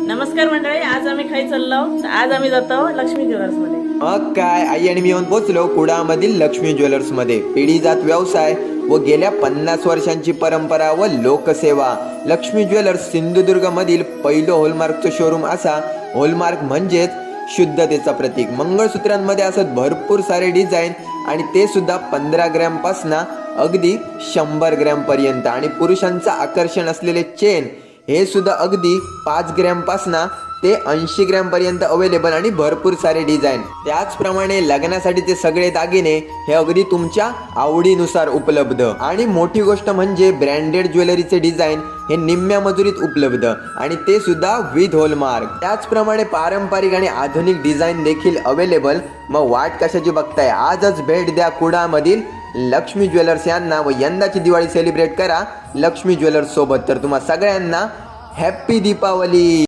नमस्कार मंडळी, आज आम्ही खाई चाललो. तर आज आम्ही जातो लक्ष्मी ज्वेलर्स मध्ये. मग काय, आई आणि मी येऊन पोहोचलो कुडामधील लक्ष्मी ज्वेलर्स मध्ये. पिढी जात व्यवसाय व गेल्या 50 वर्षांची परंपरा व लोकसेवा. लक्ष्मी ज्वेलर्स सिंधुदुर्ग मधील पहिलं हॉलमार्कचं शोरूम. असा हॉलमार्क म्हणजेच शुद्धतेचं प्रतीक. मंगळसूत्रांमध्ये असत भरपूर सारे डिझाईन आणि ते सुद्धा 15 ग्रॅम पासून अगदी 100 ग्रॅम पर्यंत. आणि पुरुषांचं आकर्षण असलेले चेन हे सुद्धा अगदी 5 ग्रॅम पासून ते 80 ग्रॅम पर्यंत अवेलेबल आणि भरपूर सारे डिझाईन. त्याचप्रमाणे लग्नासाठीचे सगळे दागिने हे अगदी तुमच्या आवडीनुसार उपलब्ध. आणि मोठी गोष्ट म्हणजे ब्रँडेड ज्वेलरीचे डिझाईन हे निम्म्या मजुरीत उपलब्ध आणि ते सुद्धा विथ हॉलमार्क. त्याचप्रमाणे पारंपरिक आणि आधुनिक डिझाईन देखील अवेलेबल. मग वाट कशाची बघताय, आजच भेट द्या कुडामधील लक्ष्मी ज्वेलर्स यांना व यंदाची दिवाळी सेलिब्रेट करा लक्ष्मी ज्वेलर्स सोबत. तर तुम्हा सगळ्यांना हॅप्पी दीपावली.